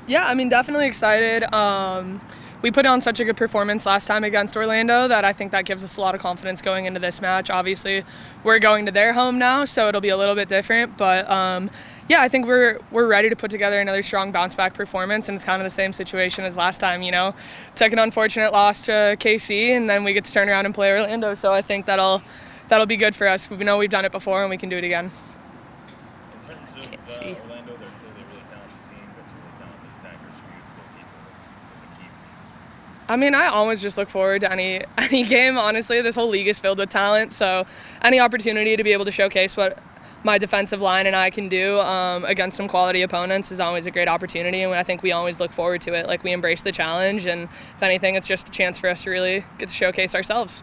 Yeah, I mean, definitely excited. We put on such a good performance last time against Orlando that I think that gives us a lot of confidence going into this match. Obviously, we're going to their home now, so it'll be a little bit different. But yeah, I think we're ready to put together another strong bounce back performance, and it's kind of the same situation as last time. Took an unfortunate loss to KC, and then we get to turn around and play Orlando. So I think that'll be good for us. We know we've done it before, and we can do it again. In terms of Can't see. Orlando, they're clearly a really talented team. That's really talented attackers for you as a goalkeeper. That's a key for you. I mean, I always just look forward to any game. Honestly, this whole league is filled with talent, so any opportunity to be able to showcase what my defensive line and I can do against some quality opponents is always a great opportunity, and I think we always look forward to it. Like, we embrace the challenge, and if anything, it's just a chance for us to really get to showcase ourselves.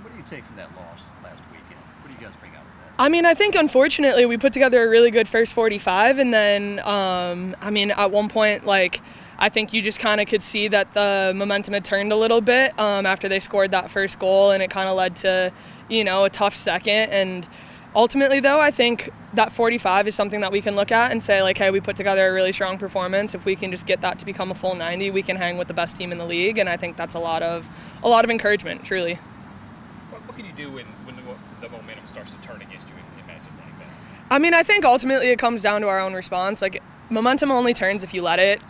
What do you take from that loss last weekend? What do you guys bring out of that? I mean, I think unfortunately we put together a really good first 45, and then at one point, I think you just kind of could see that the momentum had turned a little bit after they scored that first goal, and it kind of led to a tough second. And ultimately, though, I think that 45 is something that we can look at and say, like, hey, we put together a really strong performance. If we can just get that to become a full 90, we can hang with the best team in the league, and I think that's a lot of encouragement, truly. What can you do when the momentum starts to turn against you in matches like that? I mean, I think ultimately it comes down to our own response. Like, momentum only turns if you let it.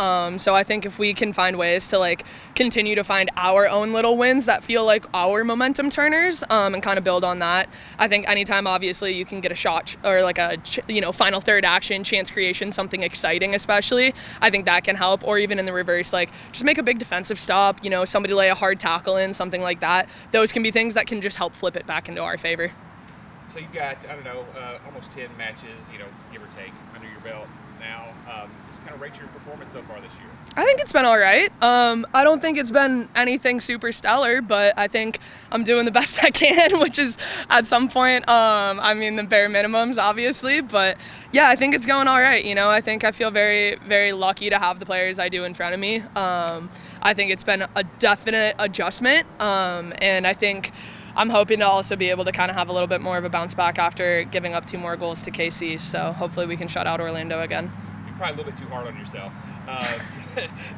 So I think if we can find ways to continue to find our own little wins that feel like our momentum turners, and kind of build on that. I think anytime obviously you can get a shot or a final third action, chance creation, something exciting especially, I think that can help. Or even in the reverse, just make a big defensive stop, somebody lay a hard tackle in, something like that. Those can be things that can just help flip it back into our favor. So you've got, almost 10 matches, give or take, under your belt now. Just kind of rate your performance so far this year. I think it's been all right. I don't think it's been anything super stellar, but I think I'm doing the best I can, which is at some point, the bare minimums, obviously. But yeah, I think it's going all right. I think I feel very, very lucky to have the players I do in front of me. I think it's been a definite adjustment, and I think I'm hoping to also be able to kind of have a little bit more of a bounce back after giving up 2 more goals to KC. So hopefully we can shut out Orlando again. You're probably a little bit too hard on yourself.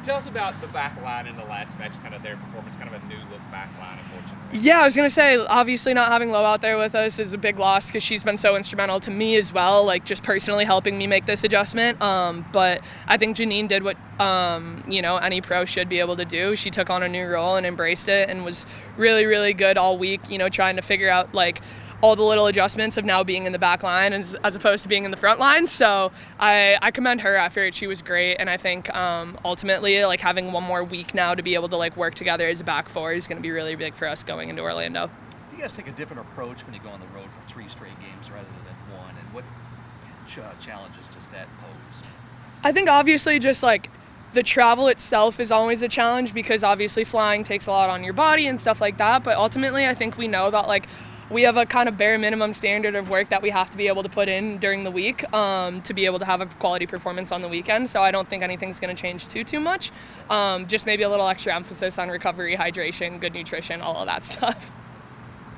Tell us about the back line in the last match, kind of their performance, kind of a new look back line, unfortunately. Yeah, I was going to say, obviously not having Lo out there with us is a big loss because she's been so instrumental to me as well, just personally helping me make this adjustment. But I think Janine did what, any pro should be able to do. She took on a new role and embraced it and was really, really good all week, trying to figure out, all the little adjustments of now being in the back line as opposed to being in the front line. So I commend her effort. She was great, and I think ultimately having one more week now to be able to work together as a back four is going to be really big for us going into Orlando. Do you guys take a different approach when you go on the road for 3 straight games rather than 1? And what challenges does that pose? I think obviously just the travel itself is always a challenge because obviously flying takes a lot on your body and stuff like that. But ultimately I think we know that we have a kind of bare minimum standard of work that we have to be able to put in during the week to be able to have a quality performance on the weekend. So I don't think anything's going to change too much. Just maybe a little extra emphasis on recovery, hydration, good nutrition, all of that stuff.